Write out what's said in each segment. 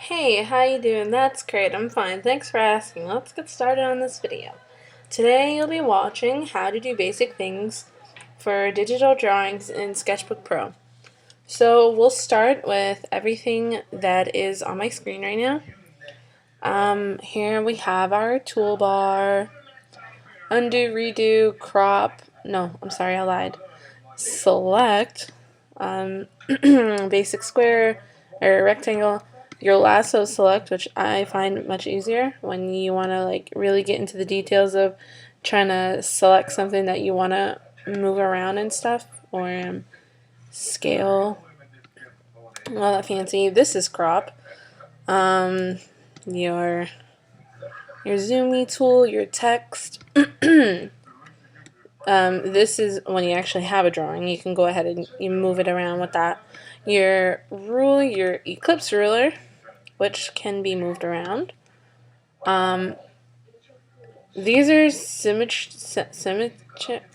Hey, how you doing? That's great. I'm fine. Thanks for asking. Let's get started on this video. Today you'll be watching how to do basic things for digital drawings in Sketchbook Pro. So we'll start with everything that is on my screen right now. Here we have our toolbar, undo, redo, crop. No, I'm sorry, I lied. Select, basic square or rectangle, your lasso select, which I find much easier when you want to like really get into the details of trying to select something that you want to move around and stuff, or scale, all that fancy. This is crop. Your zoomy tool, your text. This is when you actually have a drawing. You can go ahead and you move it around with that. Your ruler, your ellipse ruler, which can be moved around. These are symmetry.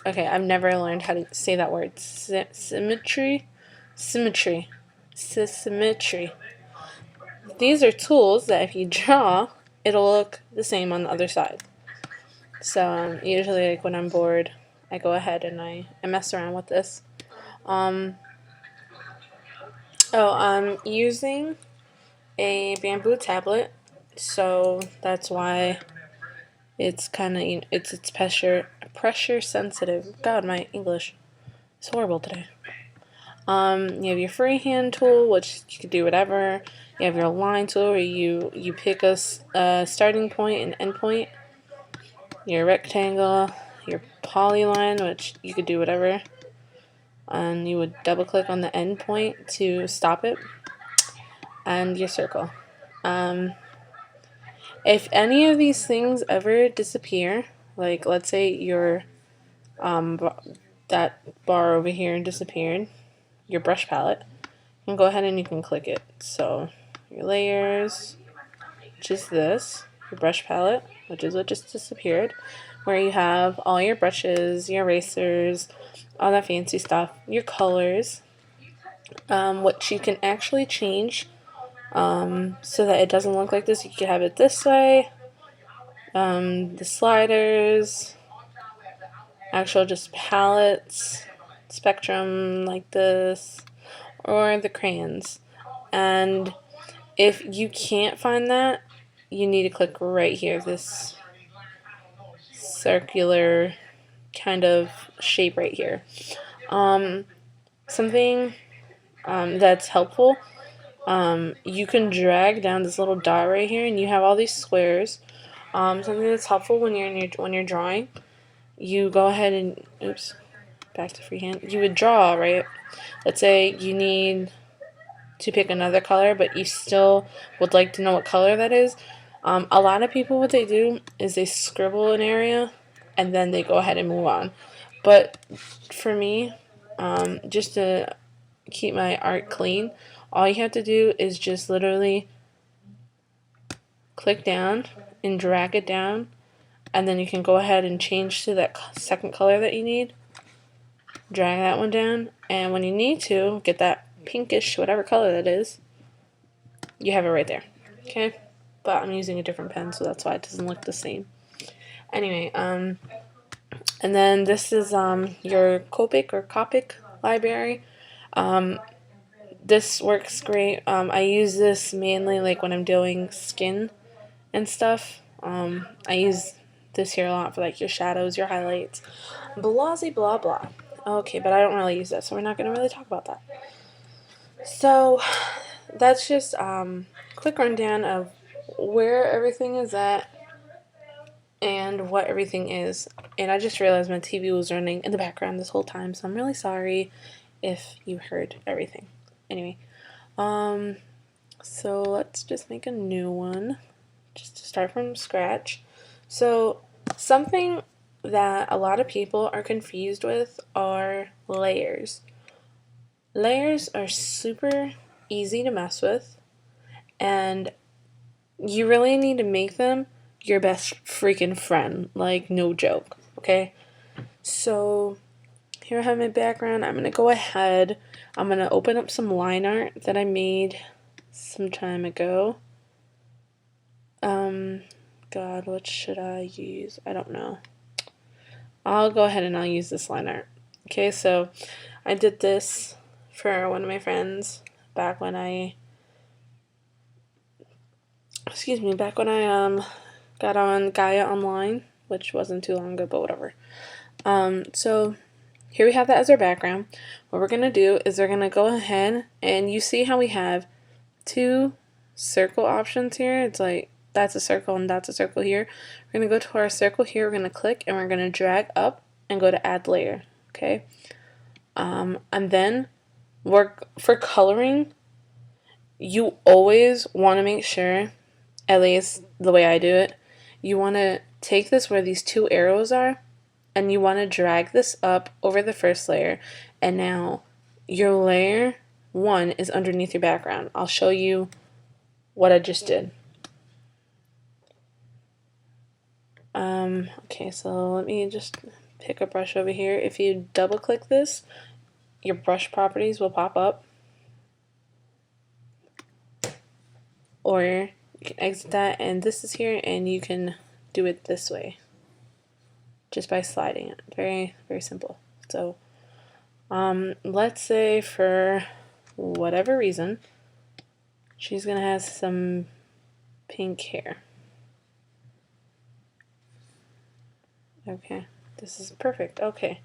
Okay, I've never learned how to say that word. Symmetry. These are tools that if you draw, it'll look the same on the other side. So usually, like when I'm bored, I go ahead and I mess around with this. I'm using a bamboo tablet, so that's why it's kind of, it's pressure sensitive. God, my English is horrible today. You have your freehand tool, which you can do whatever. You have your line tool, where you pick a starting point and end point. Your rectangle, your polyline, which you could do whatever. And you would double click on the end point to stop it, and your circle. If any of these things ever disappear, like let's say your that bar over here disappeared, your brush palette, you can go ahead and you can click it. So your layers, which is this, your brush palette, which is what just disappeared, where you have all your brushes, your erasers, all that fancy stuff, your colors, which you can actually change so that it doesn't look like this. You could have it this way, the sliders, actual just palettes, spectrum like this, or the crayons. And if you can't find that, you need to click right here, this circular kind of shape right here. Something that's helpful, you can drag down this little dot right here, and you have all these squares. Something that's helpful when you're drawing, you go ahead and back to freehand. You would draw, right? Let's say you need to pick another color, but you still would like to know what color that is. A lot of people, what they do is they scribble an area and then they go ahead and move on. But for me, just to keep my art clean, all you have to do is just literally click down and drag it down, and then you can go ahead and change to that second color that you need. Drag that one down, and when you need to get that pinkish whatever color that is, you have it right there. Okay, but I'm using a different pen, so that's why it doesn't look the same. Anyway, and then this is your Copic library. This works great. I use this mainly like when I'm doing skin and stuff. I use this here a lot for like your shadows, your highlights, blah blah blah. Okay, but I don't really use that, so we're not going to really talk about that. So that's just quick rundown of where everything is at and what everything is. And I just realized my TV was running in the background this whole time, so I'm really sorry if you heard everything. Anyway, so let's just make a new one just to start from scratch. So something that a lot of people are confused with are layers. Layers are super easy to mess with, and you really need to make them your best freaking friend, like no joke, okay? So here I have my background. I'm gonna go ahead, I'm gonna open up some line art that I made some time ago. God, what should I use? I don't know. I'll go ahead and I'll use this line art. Okay, so I did this for one of my friends back when I got on Gaia Online, which wasn't too long ago, but whatever. So here we have that as our background. What we're gonna do is we're gonna go ahead, and you see how we have two circle options here. It's like that's a circle and that's a circle here. We're gonna go to our circle here, we're gonna click and we're gonna drag up and go to add layer. Okay. And then for coloring, you always want to make sure, at least the way I do it, you want to take this where these two arrows are and you want to drag this up over the first layer, and now your layer 1 is underneath your background. I'll show you what I just did. Okay, so let me just pick a brush over here. If you double click this, your brush properties will pop up, or you can exit that, and this is here, and you can do it this way just by sliding it. Very, very simple. So let's say for whatever reason she's gonna have some pink hair. Okay, this is perfect. Okay,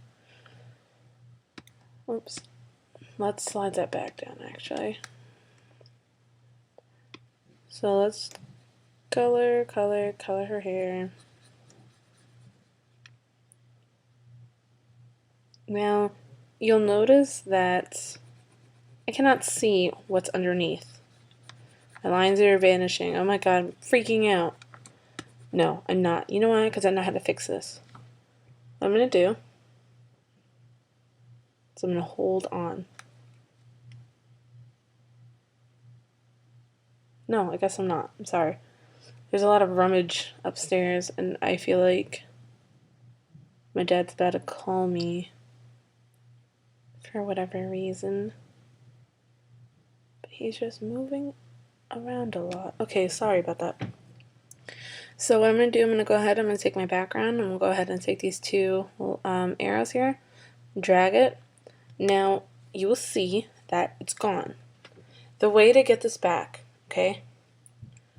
oops, let's slide that back down actually. So let's color her hair. Now you'll notice that I cannot see what's underneath. My lines are vanishing. Oh my god, I'm freaking out. No, I'm not. You know why? Because I know how to fix this. What I'm going to do is I'm going to hold on. No, I guess I'm not. I'm sorry. There's a lot of rummage upstairs, and I feel like my dad's about to call me for whatever reason. But he's just moving around a lot. Okay, sorry about that. So what I'm going to do, I'm going to go ahead, I'm going to take my background, I'm going to go ahead and take these two arrows here, drag it. Now you will see that it's gone. The way to get this back, okay,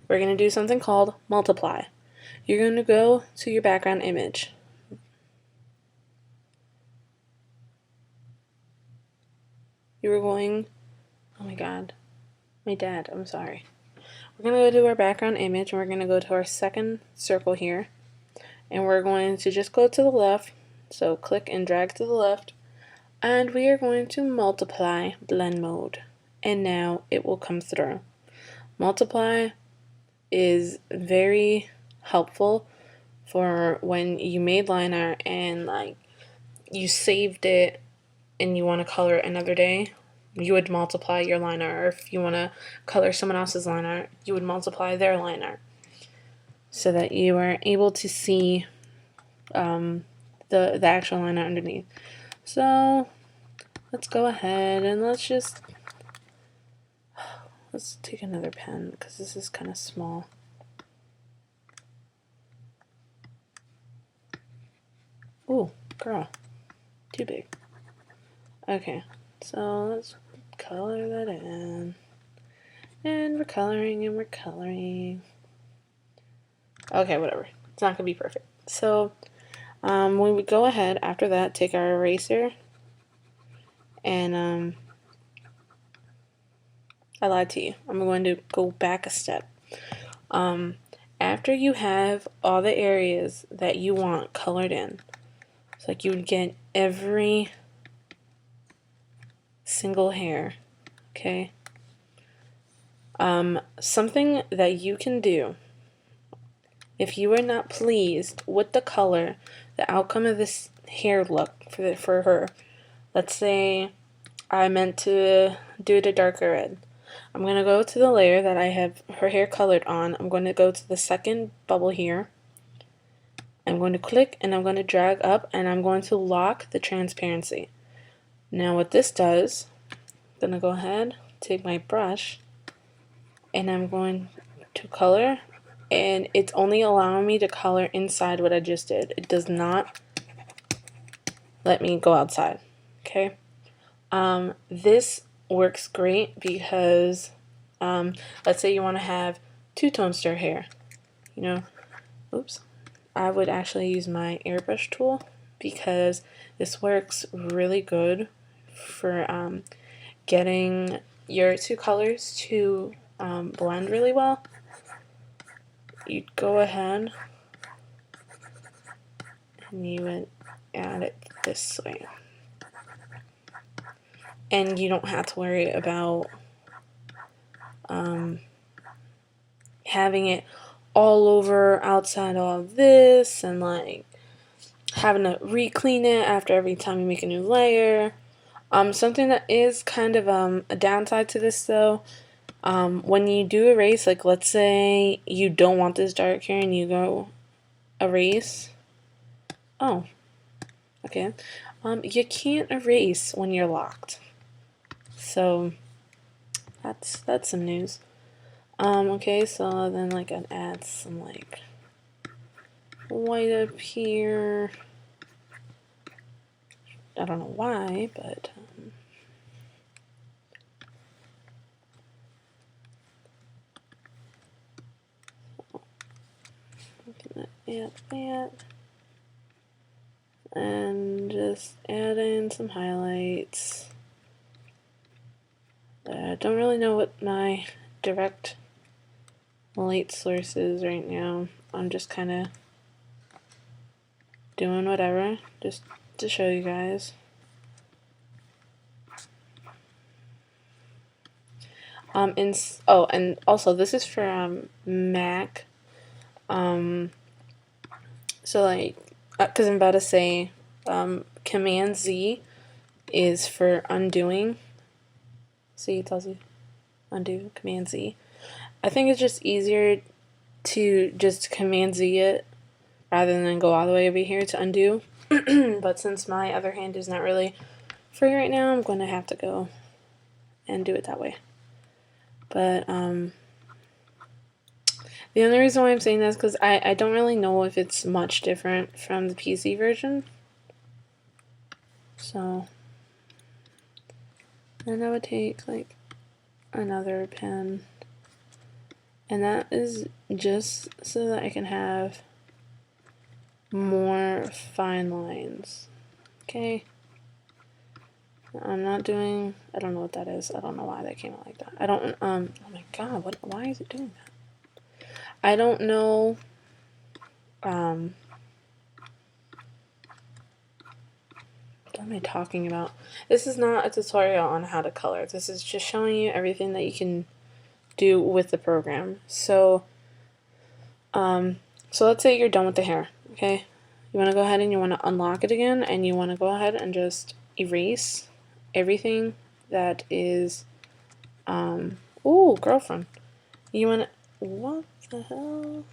we're going to do something called multiply. You're going to go to your background image. You are going, oh my god, my dad, I'm sorry. We're going to go to our background image, and we're going to go to our second circle here, and we're going to just go to the left, so click and drag to the left, and we are going to multiply blend mode, and now it will come through. Multiply is very helpful for when you made line art and like you saved it and you want to color it another day. You would multiply your line art, or if you want to color someone else's line art, you would multiply their line art so that you are able to see the actual line art underneath. So let's go ahead and let's take another pen because this is kind of small. Ooh, girl, too big. Okay, so let's color that in. And we're coloring and we're coloring. Okay, whatever. It's not going to be perfect. So we would go ahead after that, take our eraser, and I lied to you. I'm going to go back a step. After you have all the areas that you want colored in, it's like you would get every single hair, okay? Something that you can do if you are not pleased with the color, the outcome of this hair look for her. Let's say I meant to do it a darker red. I'm going to go to the layer that I have her hair colored on. I'm going to go to the second bubble here. I'm going to click and I'm going to drag up and I'm going to lock the transparency. Now what this does, I'm going to go ahead, take my brush, and I'm going to color and it's only allowing me to color inside what I just did. It does not let me go outside. Okay. This works great because let's say you want to have two-tone stir hair. You know, oops. I would actually use my airbrush tool because this works really good for getting your two colors to blend really well. You'd go ahead and you would add it this way. And you don't have to worry about having it all over outside all of this and like having to re-clean it after every time you make a new layer. Something that is kind of a downside to this though, when you do erase, like let's say you don't want this dark here and you go erase. Oh, okay. You can't erase when you're locked. So that's some news. Okay, so then like I'd add some like white up here. I don't know why, but I'm gonna add that and just add in some highlights. I don't really know what my direct light source is right now. I'm just kind of doing whatever just to show you guys. And also this is for Mac. So like, because I'm about to say, Command Z is for undoing. See, it tells you undo, Command Z. I think it's just easier to just Command Z it rather than go all the way over here to undo. But since my other hand is not really free right now, I'm going to have to go and do it that way. But the only reason why I'm saying that is because I don't really know if it's much different from the PC version. So then I would take like another pen, and that is just so that I can have more fine lines. Okay. I'm not doing, I don't know what that is. I don't know why that came out like that. I don't, oh my god, why is it doing that? I don't know, what am I talking about? This is not a tutorial on how to color. This is just showing you everything that you can do with the program. So, so let's say you're done with the hair, okay? You want to go ahead and you want to unlock it again, and you want to go ahead and just erase everything that is, ooh, girlfriend. You want to, what the hell?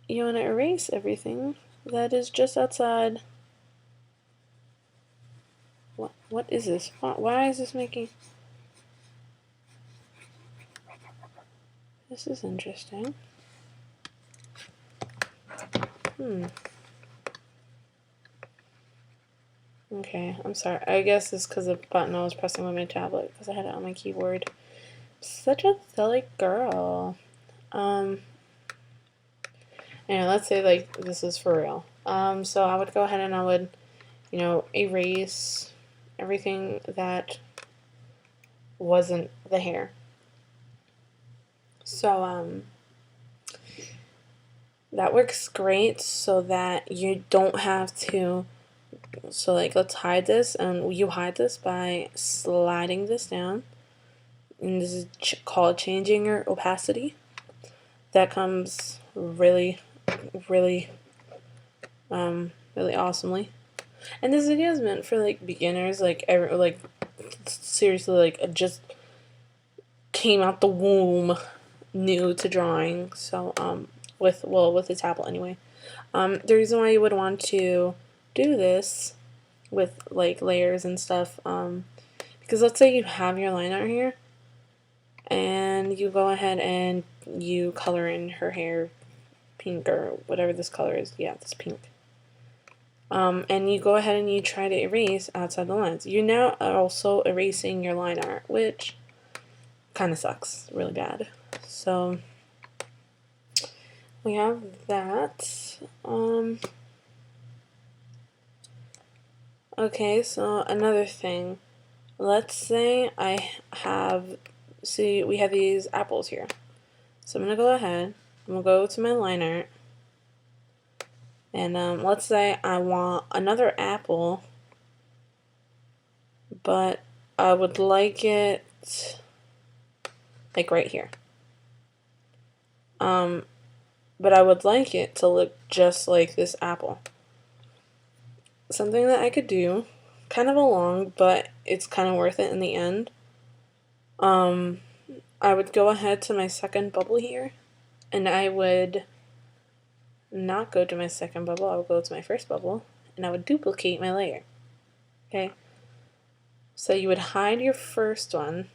You want to erase everything that is just outside. What is this? Why is this making... This is interesting. Okay, I'm sorry. I guess it's because the button I was pressing with my tablet because I had it on my keyboard. Such a silly girl. Anyway, let's say like this is for real. So I would go ahead and I would, you know, erase everything that wasn't the hair. So that works great so that you don't have to, so like let's hide this, and you hide this by sliding this down, and this is called changing your opacity. That comes really awesomely. And this video is meant for like beginners, like seriously, like just came out the womb new to drawing. So with the tablet anyway. The reason why you would want to do this with like layers and stuff, because let's say you have your line out here and and you go ahead and you color in her hair pink or whatever this color is. Yeah, it's pink. And you go ahead and you try to erase outside the lines. You're now also erasing your line art, which kind of sucks really bad. So we have that. Okay, so another thing. Let's say we have these apples here. So I'm going to go ahead, I'm going to go to my line art, and let's say I want another apple, but I would like it like right here. But I would like it to look just like this apple. Something that I could do, kind of long, but it's kind of worth it in the end. I would go ahead to my second bubble here, and I would not go to my second bubble, I would go to my first bubble, and I would duplicate my layer. Okay? So you would hide your first one,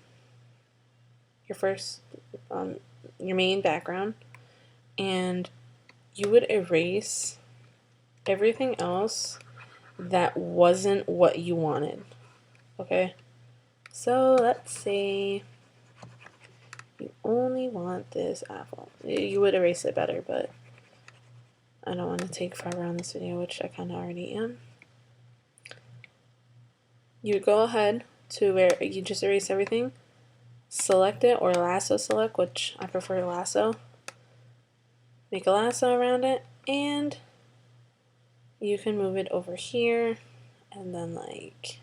your main background, and you would erase everything else that wasn't what you wanted. Okay? So let's say you only want this apple. You would erase it better, but I don't want to take forever on this video, which I kind of already am. You would go ahead to where you just erase everything, select it, or lasso select, which I prefer lasso. Make a lasso around it, and you can move it over here, and then like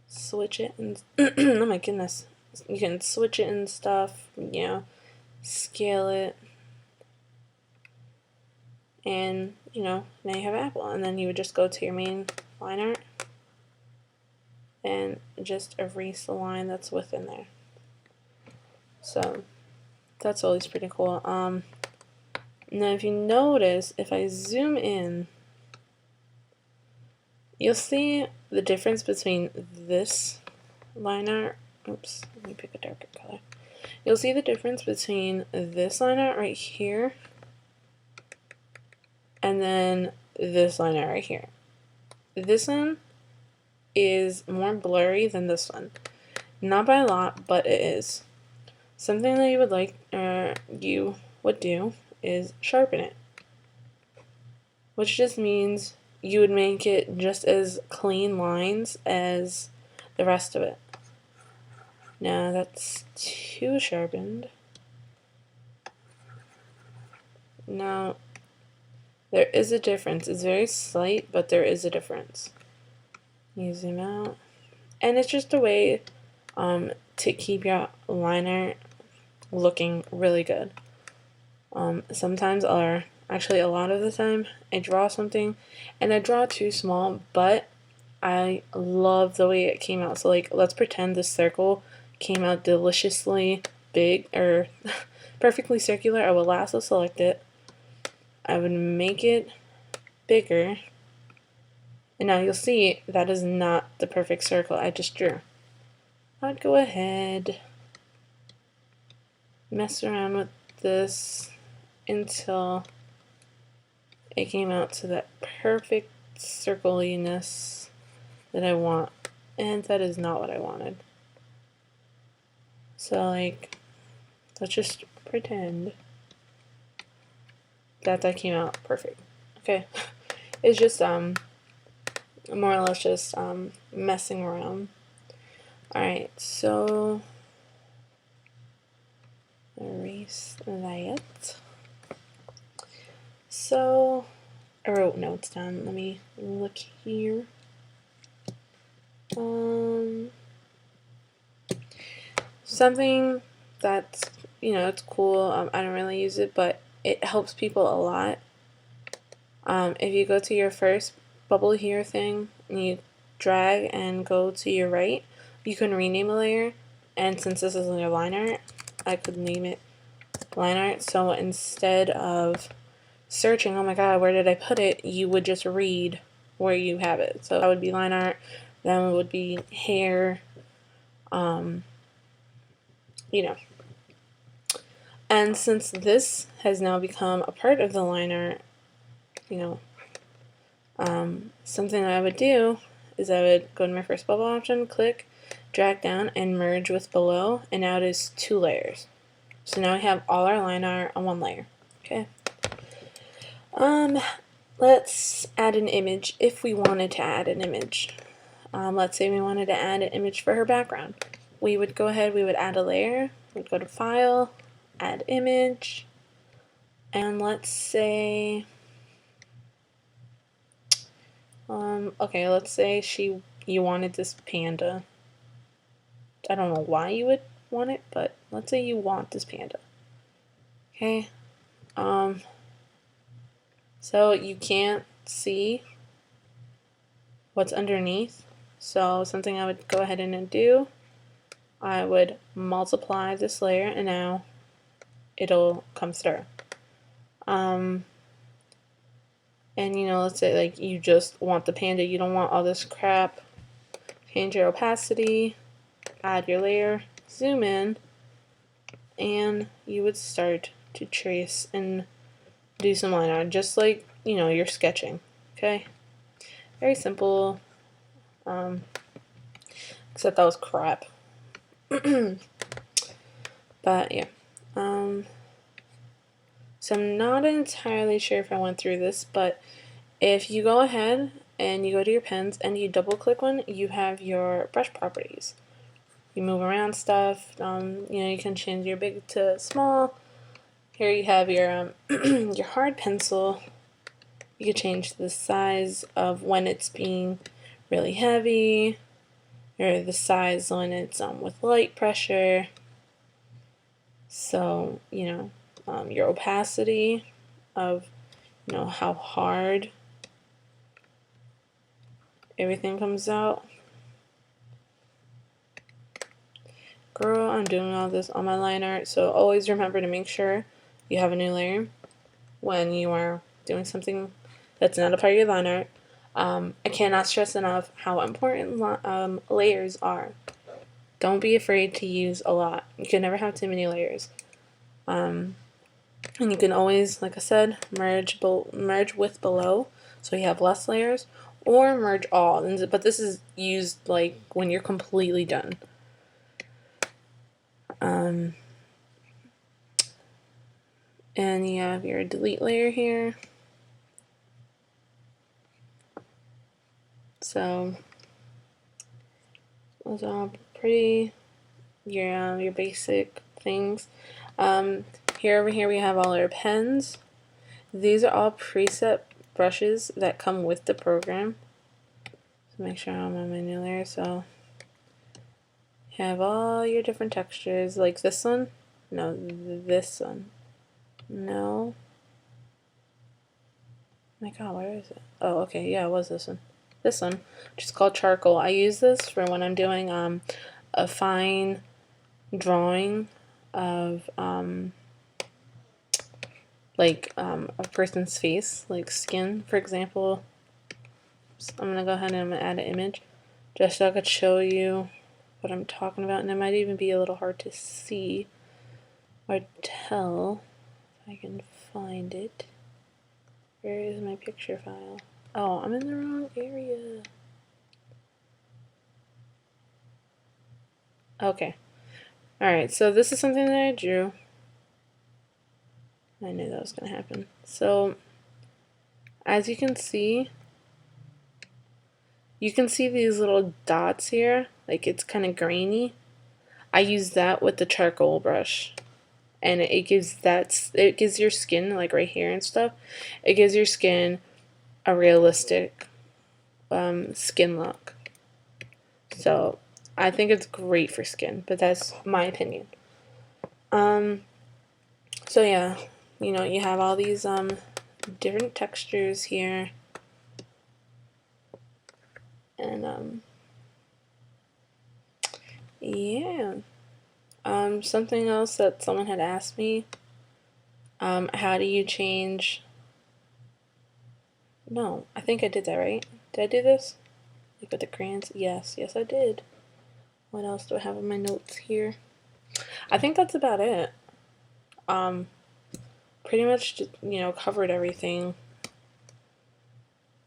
switch it, and oh my goodness, you can switch it and stuff, you know, scale it, and you know, now you have an apple. And then you would just go to your main line art and just erase the line that's within there. So that's always pretty cool. Now if you notice, if I zoom in, you'll see the difference between this line art. Oops, let me pick a darker color. You'll see the difference between this line art right here and then this line art right here. This one is more blurry than this one. Not by a lot, but it is. Something that you would do is sharpen it, which just means you would make it just as clean lines as the rest of it. Now that's too sharpened. Now there is a difference. It's very slight, but there is a difference. You zoom out, and it's just a way to keep your line art looking really good. Sometimes, or actually a lot of the time, I draw something and I draw too small, but I love the way it came out. So like, let's pretend this circle came out deliciously big, or perfectly circular. I would lasso select it, I would make it bigger, and now you'll see that is not the perfect circle I just drew. I'd go ahead, mess around with this until it came out to that perfect circliness that I want, and that is not what I wanted. So like, let's just pretend that came out perfect. Okay, it's just more or less just messing around. Alright, so erase that. So I wrote notes down. Let me look here. Something that's, you know, it's cool. I don't really use it, but it helps people a lot. If you go to your first bubble here thing and you drag and go to your right, you can rename a layer, and since this is your line art, I could name it line art. So instead of searching, oh my god, where did I put it, you would just read where you have it. So that would be line art, then it would be hair, you know. And since this has now become a part of the line art, you know, something I would do is I would go to my first bubble option, click, drag down, and merge with below, and now it is 2 layers. So now we have all our line art on 1 layer. Okay. Let's add an image if we wanted to add an image. Let's say we wanted to add an image for her background. We would go ahead, we would add a layer, we'd go to File, Add Image, and let's say, okay, let's say you wanted this panda. I don't know why you would want it, but let's say you want this panda. Okay, so you can't see what's underneath, so something I would go ahead and do, I would multiply this layer, and now it'll come through. And you know, let's say like you just want the panda, you don't want all this crap. Change your opacity, add your layer, zoom in, and you would start to trace and do some line art, just like, you know, you're sketching. Okay, very simple, except that was crap. But yeah, so I'm not entirely sure if I went through this, but if you go ahead and you go to your pens and you double click one, you have your brush properties. You move around stuff, you know, you can change your big to small. Here you have your your hard pencil. You can change the size of when it's being really heavy, or the size when it's with light pressure. So, you know, your opacity of, you know, how hard everything comes out. Girl, I'm doing all this on my line art, so always remember to make sure you have a new layer when you are doing something that's not a part of your line art. I cannot stress enough how important layers are. Don't be afraid to use a lot. You can never have too many layers. And you can always, like I said, merge with below, so you have less layers, or merge all. But this is used like when you're completely done. And you have your delete layer here. So those are all pretty, your basic things. Here over here we have all our pens. These are all preset brushes that come with the program. So make sure I'm on my new layer. So you have all your different textures, like this one. No, this one. No. Oh my god, where is it? Oh, okay, yeah, it was this one. This one, which is called charcoal. I use this for when I'm doing a fine drawing of like a person's face, like skin, for example. So I'm gonna go ahead and I'm gonna add an image just so I could show you what I'm talking about, and it might even be a little hard to see or tell if I can find it. Where is my picture file? Oh, I'm in the wrong area. Okay. Alright, so this is something that I drew. I knew that was going to happen. So, as you can see these little dots here, like it's kind of grainy. I use that with the charcoal brush, and it gives your skin, like right here and stuff, it gives your skin a realistic skin look. So I think it's great for skin, but that's my opinion. So yeah, you know, you have all these different textures here, and yeah. Something else that someone had asked me, how do you change? No, I think I did that, right? Did I do this? Like with the crayons? Yes, I did. What else do I have in my notes here? I think that's about it. Pretty much just, covered everything.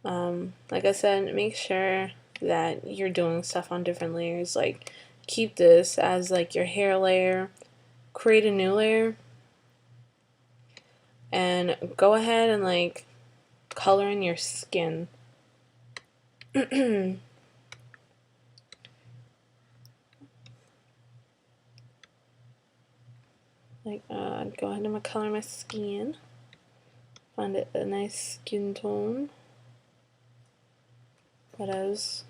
Like I said, make sure that you're doing stuff on different layers. Like, keep this as like your hair layer, create a new layer, and go ahead and like color in your skin. Like, go ahead and color my skin. Find it a nice skin tone. That is.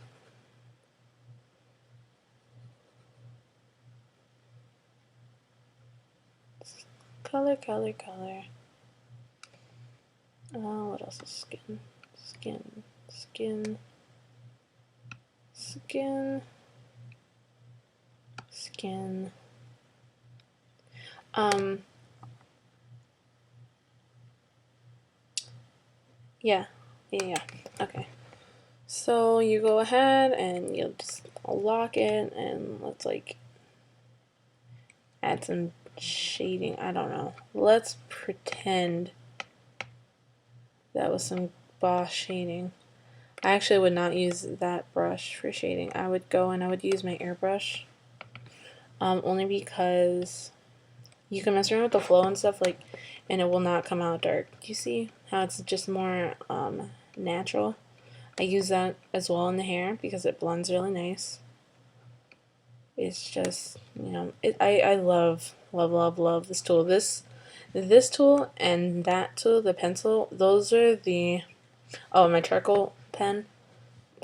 Color, color, color. What else is skin? Skin, skin, skin, skin. Yeah. Okay. So you go ahead and you'll just lock it, and let's like add some shading. I don't know. Let's pretend that was some boss shading. I actually would not use that brush for shading. I would go and I would use my airbrush. Only because you can mess around with the flow and stuff, like, and it will not come out dark. You see how it's just more natural? I use that as well in the hair because it blends really nice. It's just, I love this tool. This tool and that tool, the pencil, those are the, my charcoal pen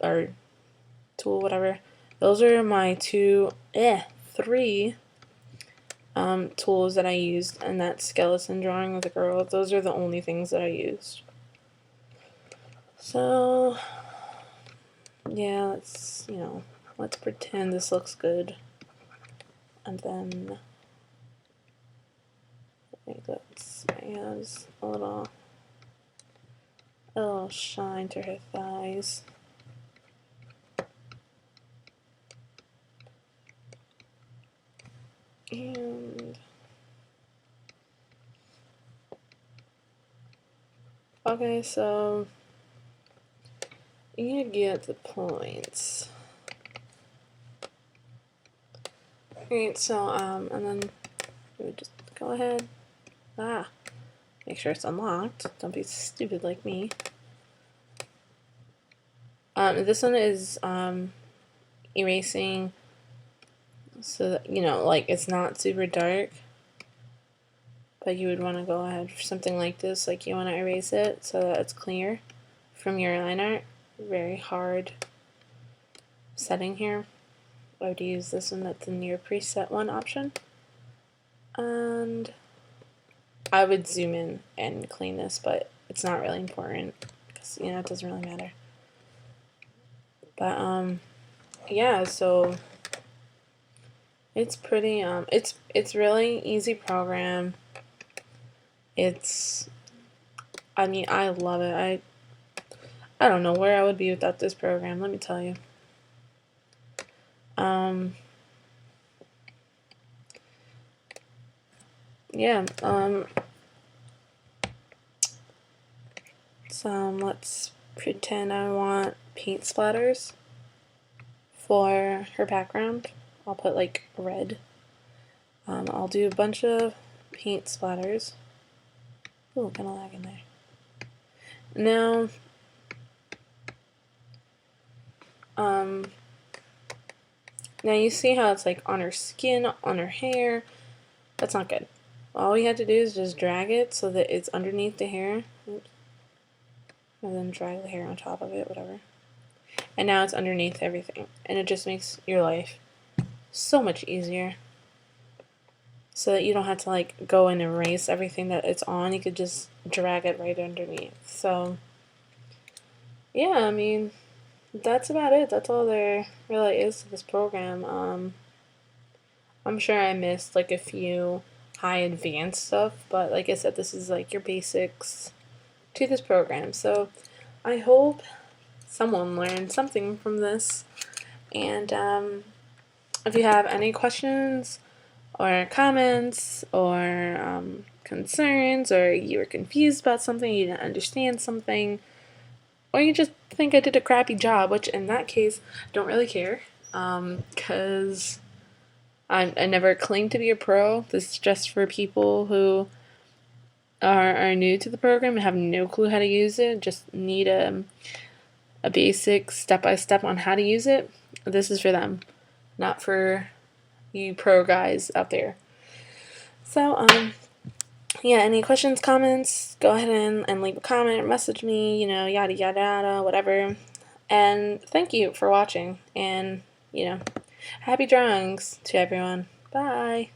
or tool, whatever. Those are my three tools that I used in that skeleton drawing of the girl. Those are the only things that I used. So, yeah, let's pretend this looks good. And then I think that's, it has a little shine to her thighs. And okay, so you get the points. Alright, so and then we would just go ahead. Make sure it's unlocked. Don't be stupid like me. This one is erasing so that, like, it's not super dark, but you would want to go ahead for something like this, like you want to erase it so that it's clear from your line art. Very hard setting here. I would use this one that's in your preset one option, and I would zoom in and clean this, but it's not really important because it doesn't really matter. But yeah, so it's pretty it's really easy program. I mean, I love it. I don't know where I would be without this program, let me tell you. Yeah, so let's pretend I want paint splatters for her background. I'll put like red. I'll do a bunch of paint splatters. Ooh, kind of lagging there. Now, now you see how it's like on her skin, on her hair. That's not good. All we have to do is just drag it so that it's underneath the hair. Oops. And then drag the hair on top of it, whatever. And now it's underneath everything. And it just makes your life so much easier. So that you don't have to like go and erase everything that it's on. You could just drag it right underneath. So, yeah, I mean, that's about it. That's all there really is to this program. I'm sure I missed like a few high advanced stuff, but like I said, this is like your basics to this program. So I hope someone learned something from this. And if you have any questions or comments or concerns, or you were confused about something, you didn't understand something, or you just think I did a crappy job, which in that case, I don't really care, because I never claimed to be a pro. This is just for people who are new to the program and have no clue how to use it, just need a basic step-by-step on how to use it. This is for them, not for you pro guys out there. So, yeah, any questions, comments, go ahead and leave a comment or message me, you know, yada yada yada, whatever. And thank you for watching, and, you know, happy drawings to everyone. Bye.